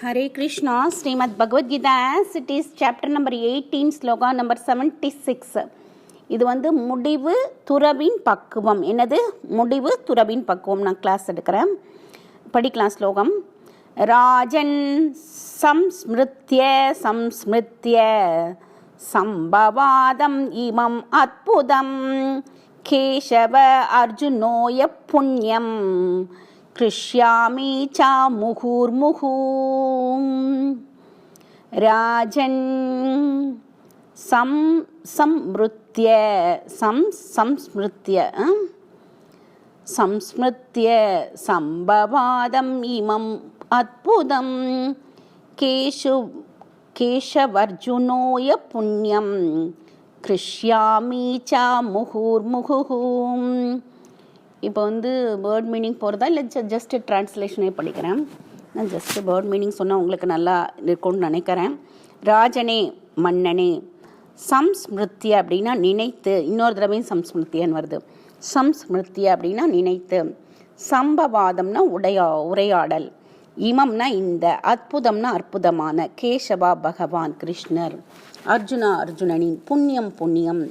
Hare Krishna, Srimad Bhagavad Gita as it is chapter number 18, sloka number 76. இது முடிவு துறவின் பக்குவம். என்னது முடிவு துறவின் பக்குவம்? நான் கிளாஸ் எடுக்கிறேன், படிக்கலாம் ஸ்லோகம். ராஜன் சம்ஸ்மிருத்ய சம்ஸ்மிருத்ய சம்பவாதம் இமம் அத்புதம் கேசவ அர்ஜுனோய புண்ணியம் கிருஷ்யாமி சா முகுர்முகு. ராஜன் சம்ஸ்மிருத்ய சம்ஸ்மிருத்ய சம்பவாதம் இமம் அத்புதம் கேசவர்ஜுனோய புண்ணியம் கிருஷ்யாமி சா முகுர்முகு. இப்போ வேர்ட் மீனிங் போகிறதா இல்லை ஜஸ்ட் ட்ரான்ஸ்லேஷனே படிக்கிறேன். நான் ஜஸ்ட் வேர்ட் மீனிங் சொன்னால் உங்களுக்கு நல்லா இருக்கும்னு நினைக்கிறேன். ராஜனே மன்னனே, சம்ஸ்மிருத்திய அப்படின்னா நினைத்து, இன்னொரு தடவையும் சம்ஸ்மிருத்தியன்னு வருது. சம்ஸ்மிருத்திய அப்படின்னா நினைத்து, சம்பவாதம்னா உரையாடல், இமம்னா இந்த, அற்புதம்னா அற்புதமான, கேசவா பகவான் கிருஷ்ணர், அர்ஜுனா அர்ஜுனனின், புண்ணியம் புண்ணியம்,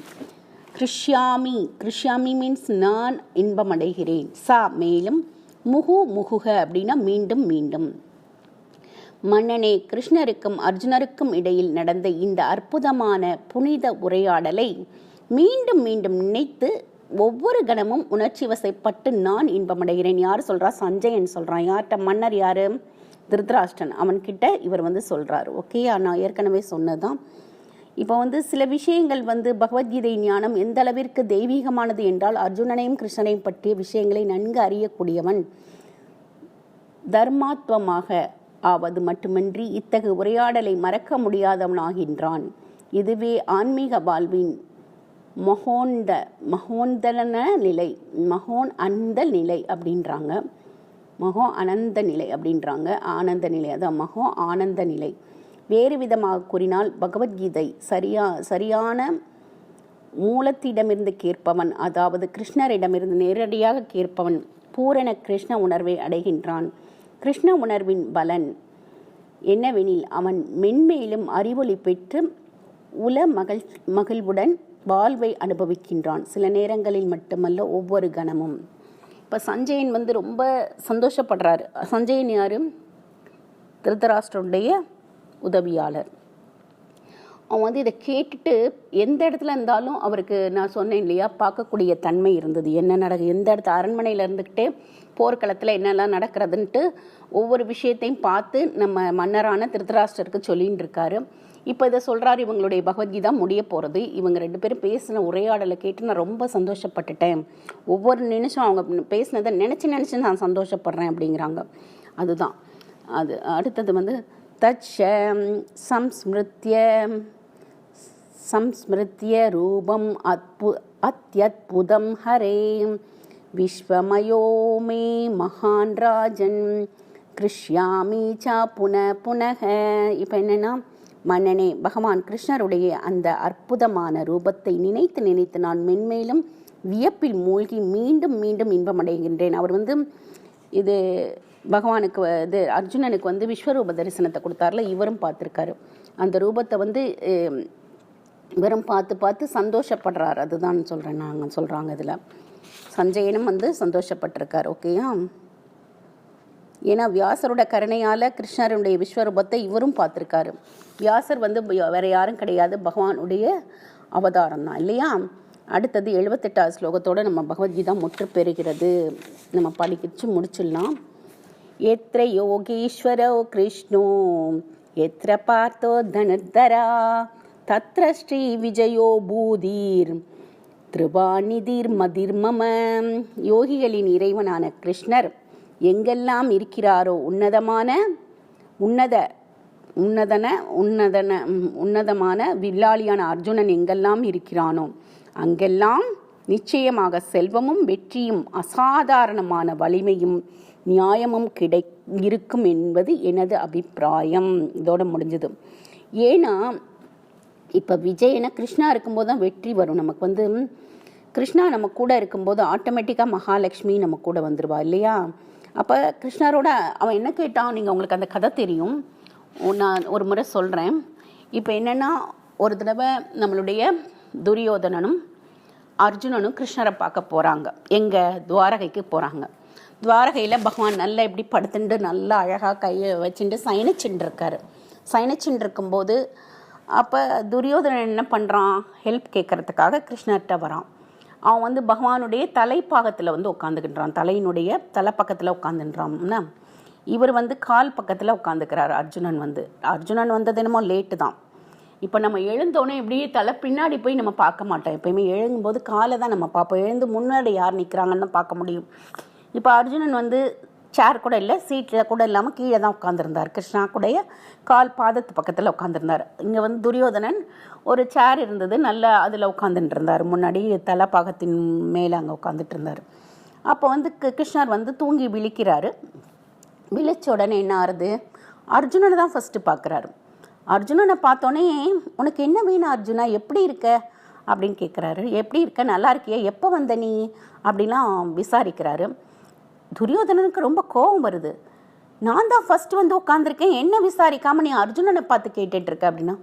கிருஷ்யாமி மீன்ஸ் நான் இன்பமடைகிறேன், சா மேலும், முகு முகுக அப்படின்னா மீண்டும் மீண்டும். மன்னனே, கிருஷ்ணருக்கும் அர்ஜுனருக்கும் இடையில் நடந்த இந்த அற்புதமான புனித உரையாடலை மீண்டும் மீண்டும் நினைத்து ஒவ்வொரு கணமும் உணர்ச்சி வசப்பட்டு நான் இன்பமடைகிறேன். யார் சொல்றா? சஞ்சயன் சொல்றான். யார்கிட்ட? மன்னர் யாரு? திருதராஷ்டிரன். அவன்கிட்ட இவர் சொல்றாரு. ஓகே, நான் ஏற்கனவே சொன்னதான். இப்போ சில விஷயங்கள் பகவத்கீதை ஞானம் எந்த அளவிற்கு தெய்வீகமானது என்றால், அர்ஜுனனையும் கிருஷ்ணனையும் பற்றிய விஷயங்களை நன்கு அறியக்கூடியவன் தர்மாத்வமாக ஆவது மட்டுமின்றி இத்தகு உரையாடலை மறக்க முடியாதவனாகின்றான். இதுவே ஆன்மீக வாழ்வின் மகோந்தன நிலை, அந்த நிலை அப்படின்றாங்க. அனந்த நிலை அப்படின்றாங்க. ஆனந்த நிலை, அதான் ஆனந்த நிலை. வேறு விதமாக கூறினால், பகவத்கீதை சரியான மூலத்திடமிருந்து கேட்பவன், அதாவது கிருஷ்ணரிடமிருந்து நேரடியாக கேட்பவன் பூரண கிருஷ்ண உணர்வை அடைகின்றான். கிருஷ்ண உணர்வின் பலன் என்னவெனில், அவன் மென்மேலும் அறிவொளி பெற்று மகிழ்வுடன் வாழ்வை அனுபவிக்கின்றான். சில நேரங்களில் மட்டுமல்ல, ஒவ்வொரு கணமும். இப்போ சஞ்சயன் ரொம்ப சந்தோஷப்படுறாரு. சஞ்சயன் யாரு? திருதராஷ்டிரனுடைய உதவியாளர். அவன் இதை கேட்டுட்டு எந்த இடத்துல இருந்தாலும் அவருக்கு, நான் சொன்னேன் இல்லையா, பார்க்கக்கூடிய தன்மை இருந்தது. என்ன எந்த இடத்துல அரண்மனையில் இருந்துக்கிட்டே போர்க்களத்தில் என்னெல்லாம் நடக்கிறதுன்ட்டு ஒவ்வொரு விஷயத்தையும் பார்த்து நம்ம மன்னரான திருதராஷ்டிரருக்கு சொல்லின்னு இருக்காரு. இப்போ இதை சொல்கிறாரு, இவங்களுடைய பகவத்கீதா முடிய போகிறது. இவங்க ரெண்டு பேரும் பேசின உரையாடலை கேட்டு நான் ரொம்ப சந்தோஷப்பட்டுட்டேன். ஒவ்வொரு நிமிஷம் அவங்க பேசினதை நினச்சி நான் சந்தோஷப்படுறேன் அப்படிங்கிறாங்க. அதுதான் அது. அடுத்தது தச்ச சம்ஸ்மிருத்ய ரூபம் அத்யத்புதம் ஹரே விஸ்வமயோ மே மகான் ராஜன் கிருஷ்யாமி சா புனக. இப்போ என்னன்னா, மன்னனே, பகவான் கிருஷ்ணருடைய அந்த அற்புதமான ரூபத்தை நினைத்து நான் மென்மேலும் வியப்பில் மூழ்கி மீண்டும் மீண்டும் இன்பமடைகின்றேன். அவர் இது பகவானுக்கு அர்ஜுனனுக்கு விஸ்வரூப தரிசனத்தை கொடுத்தார்ல, இவரும் பார்த்துருக்காரு. அந்த ரூபத்தை இவரும் பார்த்து சந்தோஷப்படுறாரு. அதுதான் சொல்கிறாங்க இதில். சஞ்சயனும் சந்தோஷப்பட்டிருக்கார். ஓகேயா? ஏன்னா வியாசரோட கருணையால் கிருஷ்ணருடைய விஸ்வரூபத்தை இவரும் பார்த்துருக்காரு. வியாசர் வேற யாரும் கிடையாது, பகவானுடைய அவதாரம் தான் இல்லையா? அடுத்தது 78வது ஸ்லோகத்தோடு நம்ம பகவத்கீதா முற்று பெறுகிறது. நம்ம படிச்சு முடிச்சிடலாம். எத்ர யோகீஸ்வரோ கிருஷ்ணோ எத்ர பார்த்தோ தனுர்தரா தத்ர ஸ்ரீ விஜயோ பூதீர் திருபாநிதிர் மதிர்மம. யோகிகளின் இறைவனான கிருஷ்ணர் எங்கெல்லாம் இருக்கிறாரோ, உன்னதமான வில்லாளியான அர்ஜுனன் எங்கெல்லாம் இருக்கிறானோ அங்கெல்லாம் நிச்சயமாக செல்வமும் வெற்றியும் அசாதாரணமான வலிமையும் நியாயமும் இருக்கும் என்பது எனது அபிப்பிராயம். இதோட முடிஞ்சது. ஏன்னா இப்போ விஜயனை கிருஷ்ணா இருக்கும்போது தான் வெற்றி வரும். நமக்கு கிருஷ்ணா நம்ம கூட இருக்கும்போது ஆட்டோமேட்டிக்காக மகாலட்சுமி நம்ம கூட வந்துடுவா இல்லையா? அப்போ கிருஷ்ணரோட அவன் என்ன கேட்டான்? நீங்கள் உங்களுக்கு அந்த கதை தெரியும். நான் ஒரு முறை சொல்கிறேன். இப்போ என்னென்னா, ஒரு தடவை நம்மளுடைய துரியோதனனும் அர்ஜுனனும் கிருஷ்ணரை பார்க்க போகிறாங்க. எங்கே? துவாரகைக்கு போகிறாங்க. துவாரகையில் பகவான் நல்லா இப்படி படுத்துட்டு நல்லா அழகாக கையை வச்சுட்டு சயனிச்சுட்டு இருக்காரு. சயனிச்சுட்டு இருக்கும்போது அப்போ துரியோதனன் என்ன பண்ணுறான்? ஹெல்ப் கேட்குறதுக்காக கிருஷ்ணர்கிட்ட வரான். அவன் வந்து பகவானுடைய தலைப்பாகத்தில் வந்து உட்காந்துக்கின்றான். தலையினுடைய தலைப்பக்கத்தில் உட்காந்துன்றான்னா, இவர் வந்து கால் பக்கத்தில் உட்காந்துக்கிறார். அர்ஜுனன் வந்தது என்னமோ லேட்டு தான். இப்போ நம்ம எழுந்தோடனே இப்படியே தலை பின்னாடி போய் நம்ம பார்க்க மாட்டோம். எப்போயுமே எழுங்கும்போது காலை தான் நம்ம பார்ப்போம். எழுந்து முன்னாடி யார் நிற்கிறாங்கன்னு பார்க்க முடியும். இப்போ அர்ஜுனன் வந்து சேர் கூட இல்லை, சீட்டில் கூட இல்லாமல் கீழே தான் உட்காந்துருந்தார். கிருஷ்ணா கூடைய கால் பாதத்து பக்கத்தில் உட்காந்துருந்தார். இங்கே வந்து துரியோதனன் ஒரு சேர் இருந்தது, நல்லா அதில் உட்காந்துட்டு இருந்தார். முன்னாடி தலைப்பாகத்தின் மேலே அங்கே உட்காந்துட்டு இருந்தார். அப்போ வந்து கிருஷ்ணர் வந்து தூங்கி விழிக்கிறாரு. விழிச்ச உடனே என்ன ஆறுது? அர்ஜுனனை தான் ஃபஸ்ட்டு பார்க்குறாரு. அர்ஜுனனை பார்த்தோன்னே, உனக்கு என்ன வேணும் அர்ஜுனா, எப்படி இருக்க அப்படின்னு கேட்குறாரு. எப்படி இருக்க, நல்லா இருக்கியா, எப்போ வந்த நீ அப்படிலாம் விசாரிக்கிறாரு. துரியோதனனுக்கு ரொம்ப கோபம் வருது. நான் தான் ஃபஸ்ட்டு வந்து உட்காந்துருக்கேன், என்ன விசாரிக்காமல் நீ அர்ஜுனனை பார்த்து கேட்டுட்ருக்க அப்படின்னா,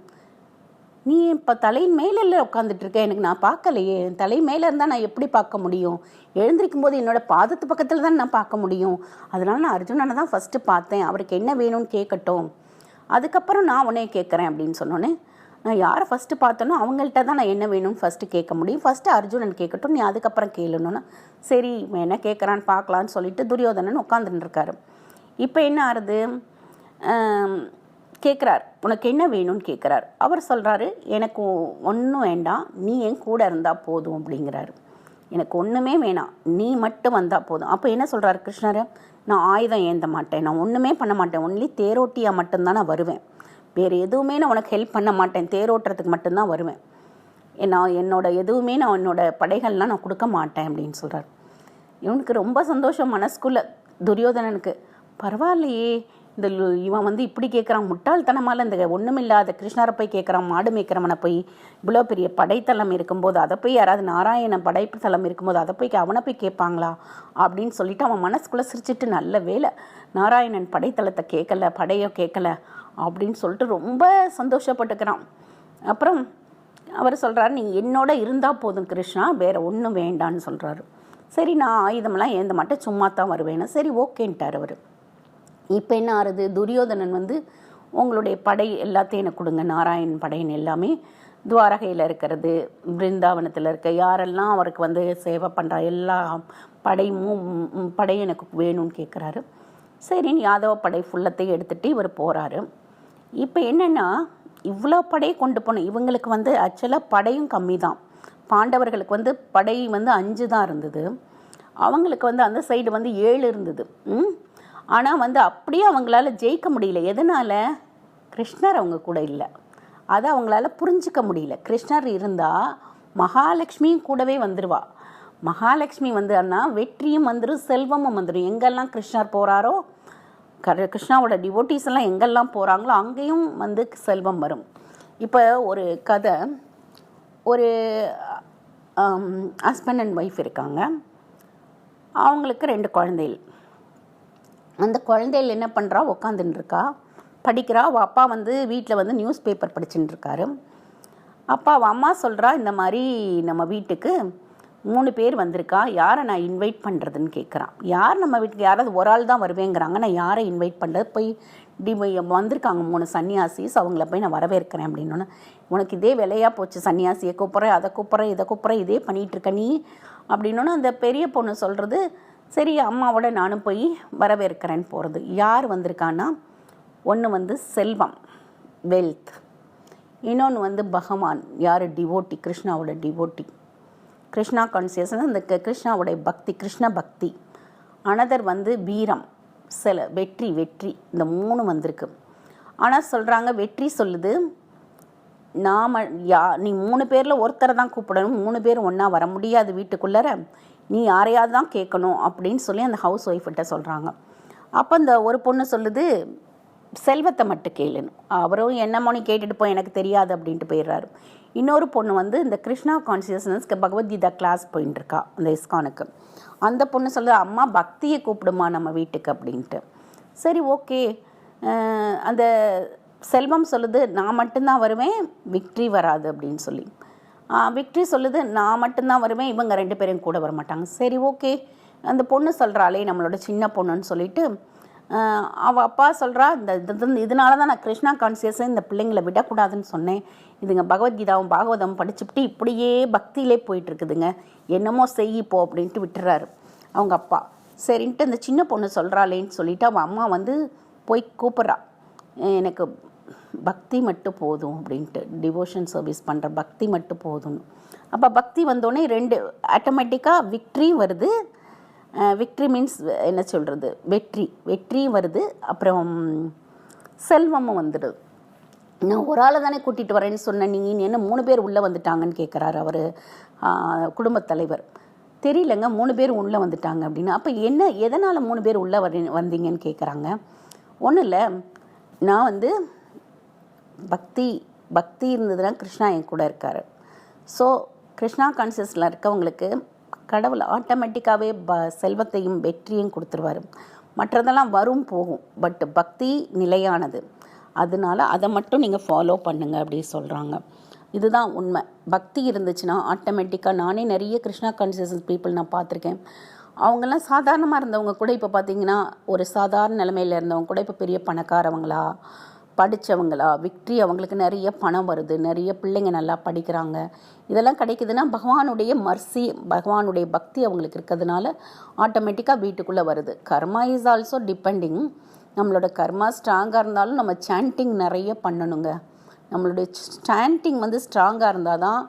நீ இப்போ தலையின் மேலே உட்காந்துட்டு இருக்க, எனக்கு நான் பார்க்கலையே, என் தலை மேலே இருந்தால் நான் எப்படி பார்க்க முடியும்? எழுந்திருக்கும் போது என்னோடய பாதத்து பக்கத்தில் தான் நான் பார்க்க முடியும். அதனால நான் அர்ஜுனனை தான் ஃபஸ்ட்டு பார்த்தேன், அவருக்கு என்ன வேணும்னு கேட்கட்டும், அதுக்கப்புறம் நான் உன்னைய கேட்குறேன் அப்படின்னு சொன்னோன்னே, நான் யாரை ஃபஸ்ட்டு பார்த்தனோ அவங்கள்ட்ட தான் நான் என்ன வேணும்னு ஃபஸ்ட்டு கேட்க முடியும். ஃபஸ்ட்டு அர்ஜுனன் கேட்கட்டும், நீ அதுக்கப்புறம் கேளுன்னா, சரி என்ன கேட்குறான்னு பார்க்கலான்னு சொல்லிட்டு துரியோதனன் உட்காந்துட்டு இருக்காரு. இப்போ என்ன ஆறுது? கேட்குறார், உனக்கு என்ன வேணும்னு கேட்குறார். அவர் சொல்கிறாரு, எனக்கு ஒன்றும் வேண்டாம், நீ என் கூட இருந்தால் போதும் அப்படிங்கிறாரு. எனக்கு ஒன்றுமே வேணாம், நீ மட்டும் வந்தால் போதும். அப்போ என்ன சொல்கிறாரு கிருஷ்ணர்? நான் ஆயுதம் ஏந்த மாட்டேன், நான் ஒன்றுமே பண்ண மாட்டேன், ஒன்லி தேரோட்டியாக மட்டும்தான் நான் வருவேன், வேறு எதுவுமே நான் உனக்கு ஹெல்ப் பண்ண மாட்டேன், தேரோட்டுறதுக்கு மட்டும்தான் வருவேன், நான் எதுவுமே நான் என்னோட படைகள்லாம் நான் கொடுக்க மாட்டேன் அப்படின்னு சொல்கிறார். இவனுக்கு ரொம்ப சந்தோஷம் மனசுக்குள்ளே. துரியோதனனுக்கு பரவாயில்லையே, இந்த இவன் வந்து இப்படி கேட்குறான், முட்டாள்தனமால் இந்த ஒன்றுமில்லாத கிருஷ்ணரை போய் கேட்குறான், மாடு மேய்க்கிறவனை போய், இவ்வளோ பெரிய படைத்தளம் இருக்கும்போது அதை போய் யாராவது நாராயண படைப்பு தளம் இருக்கும்போது அதை போய் அவனை போய் கேட்பாங்களா அப்படின்னு சொல்லிட்டு அவன் மனசுக்குள்ளே சிரிச்சிட்டு, நல்ல வேலை நாராயணன் படைத்தளத்தை கேட்கல, படையை கேட்கல அப்படின்னு சொல்லிட்டு ரொம்ப சந்தோஷப்பட்டுக்கிறான். அப்புறம் அவர் சொல்கிறார், நீ என்னோட இருந்தால் போதும் கிருஷ்ணா, வேறு ஒன்றும் வேண்டான்னு சொல்கிறாரு. சரி நான் ஆயுதமெல்லாம் ஏந்த மாட்டேன், சும்மா தான் வருவேன்னு. சரி ஓகேன்ட்டார் அவர். இப்போ என்ன ஆறுது? துரியோதனன் வந்து உங்களுடைய படை எல்லாத்தையும் எனக்கு கொடுங்க, நாராயண் படையின் எல்லாமே, துவாரகையில் இருக்கிறது, பிருந்தாவனத்தில் இருக்க யாரெல்லாம் அவருக்கு வந்து சேவை பண்ணுறா எல்லா படை எனக்கு வேணும்னு கேட்குறாரு. சரின்னு யாதவ படை ஃபுல்லத்தையும் எடுத்துகிட்டு இவர் போகிறாரு. இப்போ என்னென்னா, இவ்வளோ படையை கொண்டு போனோம். இவங்களுக்கு வந்து ஆக்சுவலாக படையும் கம்மி தான். பாண்டவர்களுக்கு வந்து படை வந்து 5 தான் இருந்தது, அவங்களுக்கு வந்து அந்த சைடு வந்து 7 இருந்தது. ஆனால் வந்து அப்படியே அவங்களால ஜெயிக்க முடியல. எதனால்? கிருஷ்ணர் அவங்க கூட இல்லை, அதை அவங்களால புரிஞ்சிக்க முடியல. கிருஷ்ணர் இருந்தால் மகாலட்சுமியும் கூடவே வந்துடுவா. மகாலட்சுமி வந்தான்னா வெற்றியும் வந்துடும், செல்வமும் வந்துடும். எங்கெல்லாம் கிருஷ்ணர் போகிறாரோ, கிருஷ்ணாவோட டிவோட்டிஸ் எல்லாம் எங்கெல்லாம் போகிறாங்களோ அங்கேயும் வந்து செல்வம் வரும். இப்போ ஒரு கதை, ஒரு ஹஸ்பண்ட் அண்ட் ஒய்ஃப் இருக்காங்க, அவங்களுக்கு 2 குழந்தைகள். அந்த குழந்தைகள் என்ன பண்ணுறா, உக்காந்துன்னு இருக்கா, படிக்கிறா. அவள் அப்பா வந்து வீட்டில் வந்து நியூஸ் பேப்பர் படிச்சுட்டு இருக்காரு. அப்பா அவள் அம்மா சொல்கிறா, இந்த மாதிரி நம்ம வீட்டுக்கு 3 பேர் வந்திருக்கா, யாரை நான் இன்வைட் பண்ணுறதுன்னு கேட்குறான். யார் நம்ம வீட்டுக்கு, யாராவது ஒரு ஆள் தான் வருவேங்கிறாங்க, நான் யாரை இன்வைட் பண்ணுறது, போய் வந்திருக்காங்க 3 சன்னியாசிஸ், அவங்கள போய் நான் வரவேற்கிறேன் அப்படின்னோன்னு, உனக்கு இதே வேலையாக போச்சு, சன்னியாசியை கூப்பிட்றேன், அதை கூப்பிட்றேன், இதை கூப்பிட்றேன், இதே பண்ணிகிட்ருக்க நீ அப்படின்னோன்னு அந்த பெரிய பொண்ணு சொல்கிறது, சரி அம்மாவோட நானும் போய் வரவேற்கிறேன்னு போகிறது. யார் வந்திருக்கான்னா, ஒன்று வந்து செல்வம், வெல்த், இன்னொன்று வந்து பகவான், யார், டிவோட்டி, கிருஷ்ணாவோட டிவோட்டி, கிருஷ்ணா கான்சியஸ்னஸ், அந்த கிருஷ்ணாவுடைய பக்தி, கிருஷ்ண பக்தி. அனதர் வந்து வீரம், வெற்றி, இந்த 3 வந்திருக்கு. ஆனால் சொல்கிறாங்க, வெற்றி சொல்லுது, நீ 3 பேரில் ஒருத்தரை தான் கூப்பிடணும், 3 பேர் ஒன்றா வர முடியாது வீட்டுக்குள்ளே, நீ யாரையாவது தான் கேட்கணும் அப்படின்னு சொல்லி அந்த ஹவுஸ் ஒய்ஃப்கிட்ட சொல்கிறாங்க. அப்போ அந்த ஒரு பொண்ணு சொல்லுது, செல்வத்தை மட்டும் கேளுன்னு. அவரும் என்னமோ நீ கேட்டுட்டு போய் எனக்கு தெரியாது அப்படின்ட்டு போயிடுறாரு. இன்னொரு பொண்ணு வந்து இந்த கிருஷ்ணா கான்சியஸ்னஸ்க்கு பகவத்கீதா கிளாஸ் போயின்ட்டுருக்கா அந்த இஸ்கானுக்கு. அந்த பொண்ணு சொல்லுது, அம்மா பக்தியை கூப்பிடுமா நம்ம வீட்டுக்கு அப்படின்ட்டு. சரி ஓகே. அந்த செல்வம் சொல்லுது நான் மட்டும்தான் வருவேன், விக்ட்ரி வராது அப்படின்னு சொல்லி. விக்ட்ரி சொல்லுது நான் மட்டும்தான் வருவேன், இவங்க 2 பேரும் கூட வர மாட்டாங்க. சரி ஓகே, அந்த பொண்ணு சொல்கிறாளே நம்மளோட சின்ன பொண்ணுன்னு சொல்லிட்டு அவள் அப்பா சொல்கிறா, இதனால தான் நான் கிருஷ்ணா கான்சியஸை இந்த பிள்ளைங்களை விடக்கூடாதுன்னு சொன்னேன். இதுங்க பகவத்கீதாவும் பாகவதம் படிச்சுட்டு இப்படியே பக்தியிலே போயிட்டுருக்குதுங்க, என்னமோ செய்யிப்போ அப்படின்ட்டு விட்டுறாரு அவங்க அப்பா. சரின்ட்டு அந்த சின்ன பொண்ணு சொல்கிறாளேன்னு சொல்லிவிட்டு அவள் அம்மா வந்து போய் கூப்பிட்றா, எனக்கு பக்தி மட்டும் போதும் அப்படின்ட்டு, டிவோஷன் சர்வீஸ் பண்ணுற பக்தி மட்டும் போதும்னு. அப்போ பக்தி வந்தோடனே 2 ஆட்டோமேட்டிக்காக விக்ட்ரியும் வருது. விக்ட்ரி மீன்ஸ் என்ன சொல்கிறது, வெற்றியும் வருது, அப்புறம் செல்வமும் வந்துடுது. நான் ஒரு ஆளை தானே கூட்டிகிட்டு வரேன்னு சொன்னேன், நீங்கள் என்ன 3 பேர் உள்ளே வந்துட்டாங்கன்னு கேட்குறாரு அவர் குடும்பத் தலைவர். தெரியலங்க 3 பேர் உள்ளே வந்துட்டாங்க அப்படின்னு. அப்போ என்ன எதனால் 3 பேர் உள்ளே வந்தீங்கன்னு கேட்குறாங்க. ஒன்றும் இல்லை, நான் வந்து பக்தி இருந்ததுன்னா கிருஷ்ணா என் கூட இருக்கார். ஸோ கிருஷ்ணா கான்சியஸில் இருக்கவங்களுக்கு கடவுள் ஆட்டோமேட்டிக்காகவே செல்வத்தையும் வெற்றியும் கொடுத்துருவார். மற்றதெல்லாம் வரும் போகும், பட் பக்தி நிலையானது. அதனால அதை மட்டும் நீங்கள் ஃபாலோ பண்ணுங்க அப்படி சொல்கிறாங்க. இதுதான் உண்மை. பக்தி இருந்துச்சுன்னா ஆட்டோமேட்டிக்காக, நானே நிறைய கிருஷ்ணா கான்சியஸ் பீப்புள் நான் பார்த்துருக்கேன். அவங்கெல்லாம் சாதாரணமாக இருந்தவங்க கூட இப்போ பார்த்திங்கன்னா ஒரு சாதாரண நிலைமையில் இருந்தவங்க கூட இப்போ பெரிய பணக்காரவங்களா, படித்தவங்களா, விக்ட்ரி, அவங்களுக்கு நிறைய பணம் வருது, நிறைய பிள்ளைங்க நல்லா படிக்கிறாங்க. இதெல்லாம் கிடைக்குதுன்னா பகவானுடைய மர்சி, பகவானுடைய பக்தி அவங்களுக்கு இருக்கிறதுனால ஆட்டோமேட்டிக்காக வீட்டுக்குள்ளே வருது. கர்மா இஸ் ஆல்சோ டிபெண்டிங். நம்மளோட கர்மா ஸ்ட்ராங்காக இருந்தாலும் நம்ம சாண்டிங் நிறைய பண்ணணுங்க. நம்மளுடைய சாண்டிங் வந்து ஸ்ட்ராங்காக இருந்தால் தான்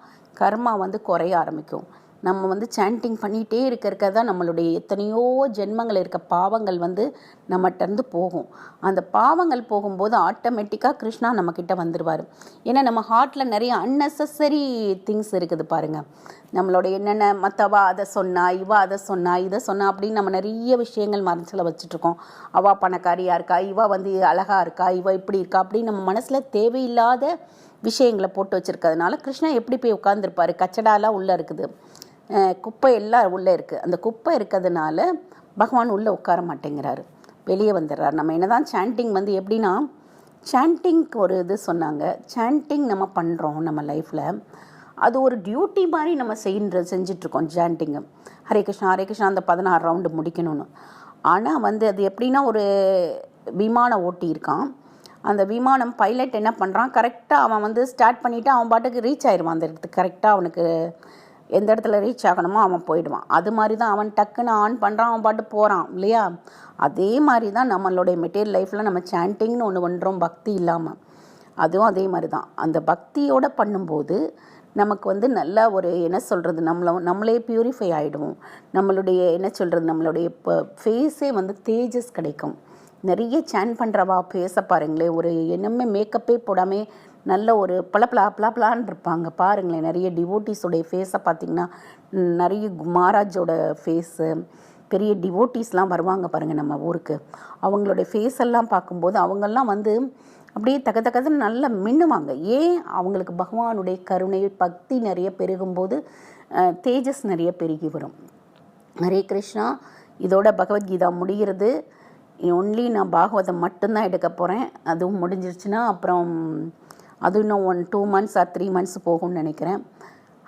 கர்மா வந்து குறைய ஆரம்பிக்கும். நம்ம வந்து சாண்டிங் பண்ணிகிட்டே இருக்க தான் நம்மளுடைய எத்தனையோ ஜென்மங்கள் இருக்க பாவங்கள் வந்து நம்மகிட்டருந்து போகும். அந்த பாவங்கள் போகும்போது ஆட்டோமேட்டிக்காக கிருஷ்ணா நம்மக்கிட்ட வந்துடுவார். ஏன்னா நம்ம ஹார்ட்டில் நிறைய அன்னெசரி திங்ஸ் இருக்குது பாருங்கள். நம்மளோட என்னென்ன மற்றவா அதை சொன்னா, இவா அதை சொன்னா, இதை சொன்னா அப்படின்னு நம்ம நிறைய விஷயங்கள் மனசில் வச்சுட்ருக்கோம். அவள் பணக்காரியாக இருக்கா, இவா வந்து அழகாக இருக்கா, இவா இப்படி இருக்கா அப்படின்னு நம்ம மனசில் தேவையில்லாத விஷயங்களை போட்டு வச்சுருக்கிறதுனால கிருஷ்ணா எப்படி போய் உட்காந்துருப்பார். கச்சடாலாம் உள்ளே இருக்குது, குப்பை எல்லாம் உள்ளே இருக்குது. அந்த குப்பை இருக்கிறதுனால பகவான் உள்ளே உட்கார மாட்டேங்கிறாரு, வெளியே வந்துடுறாரு. நம்ம என்ன தான் சாண்டிங் வந்து எப்படின்னா, சாண்டிங்க்கு ஒரு இது சொன்னாங்க, சாண்டிங் நம்ம பண்ணுறோம் நம்ம லைஃப்பில், அது ஒரு டியூட்டி மாதிரி நம்ம செஞ்சிட்ருக்கோம். சாண்டிங்கு ஹரே கிருஷ்ணா ஹரே கிருஷ்ணா அந்த 16 ரவுண்டு முடிக்கணும்னு. ஆனால் வந்து அது எப்படின்னா, ஒரு விமானம் ஓட்டி இருக்கான். அந்த விமானம் பைலட் என்ன பண்ணுறான், கரெக்டாக அவன் வந்து ஸ்டார்ட் பண்ணிவிட்டு அவன் பாட்டுக்கு ரீச் ஆயிடுவான் அந்த இடத்துக்கு. கரெக்டாக அவனுக்கு எந்த இடத்துல ரீச் ஆகணுமோ அவன் போயிடுவான். அது மாதிரி தான் அவன் டக்குன்னு ஆன் பண்ணுறான், அவன் பாட்டு போகிறான் இல்லையா. அதே மாதிரி தான் நம்மளுடைய மெட்டீரியல் லைஃப்பில் நம்ம சாண்டிங்னு ஒன்று பண்ணுறோம் பக்தி இல்லாமல். அதுவும் அதே மாதிரி தான். அந்த பக்தியோடு பண்ணும்போது நமக்கு வந்து நல்ல ஒரு என்ன சொல்கிறது, நம்மளே பியூரிஃபை ஆகிடுவோம். நம்மளுடைய என்ன சொல்கிறது, நம்மளுடைய இப்போ ஃபேஸே வந்து தேஜஸ் கிடைக்கும். நிறைய சாண்ட் பண்ணுறவா ஃபேஸை பாருங்களேன், ஒரு என்னமே மேக்கப்பே போடாமல் நல்ல ஒரு பளபளான்னு இருப்பாங்க பாருங்களேன். நிறைய டிவோட்டிஸோடைய ஃபேஸை பார்த்திங்கன்னா, நிறைய மகாராஜோட ஃபேஸு, பெரிய டிவோட்டிஸ்லாம் வருவாங்க பாருங்கள் நம்ம ஊருக்கு. அவங்களுடைய ஃபேஸ் எல்லாம் பார்க்கும்போது அவங்கெல்லாம் வந்து அப்படியே தகதகன்னு நல்லா மின்னுவாங்க. ஏன், அவங்களுக்கு பகவானுடைய கருணை பக்தி நிறைய பெருகும்போது தேஜஸ் நிறைய பெருகி வரும். ஹரே கிருஷ்ணா. இதோட பகவத்கீதா முடிகிறது. ஒன்லி நான் பாகவதம் மட்டும்தான் எடுக்க போகிறேன். அதுவும் முடிஞ்சிருச்சுன்னா அப்புறம் அது இன்னும் 2 months or 3 months போகும்னு நினைக்கிறேன்.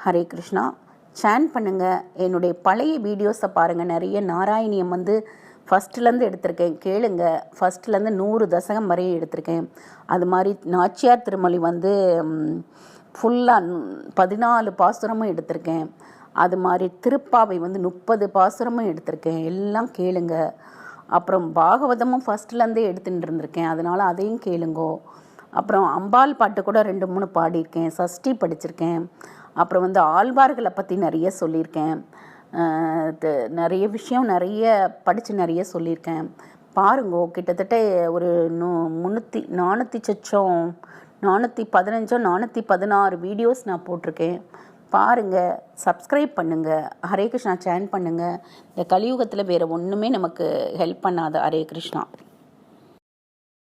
ஹரே கிருஷ்ணா. சாண்ட் பண்ணுங்கள். என்னுடைய பழைய வீடியோஸை பாருங்கள். நிறைய நாராயணியம் வந்து ஃபஸ்ட்லேருந்து எடுத்திருக்கேன், கேளுங்க. ஃபஸ்ட்லேருந்து 100 தசகம் வரையும் எடுத்திருக்கேன். அது மாதிரி நாச்சியார் திருமொழி வந்து ஃபுல்லாக 14 பாசுரமும் எடுத்திருக்கேன். அது மாதிரி திருப்பாவை வந்து 30 பாசுரமும் எடுத்திருக்கேன். எல்லாம் கேளுங்க. அப்புறம் பாகவதமும் ஃபஸ்ட்லேருந்தே எடுத்துகிட்டு இருந்திருக்கேன், அதனால் அதையும் கேளுங்கோ. அப்புறம் அம்பாள் பாட்டு கூட 2-3 பாடியிருக்கேன். சஷ்டி படிச்சிருக்கேன். அப்புறம் வந்து ஆழ்வார்களை பற்றி நிறைய சொல்லியிருக்கேன். நிறைய விஷயம் நிறைய படித்து நிறைய சொல்லியிருக்கேன். பாருங்கோ. கிட்டத்தட்ட ஒரு 415 வீடியோஸ் நான் போட்டிருக்கேன். பாருங்கள், சப்ஸ்கிரைப் பண்ணுங்கள், ஹரே கிருஷ்ணா சாண்ட் பண்ணுங்கள். இந்த கலியுகத்தில் வேறு ஒன்றுமே நமக்கு ஹெல்ப் பண்ணாது. ஹரே கிருஷ்ணா.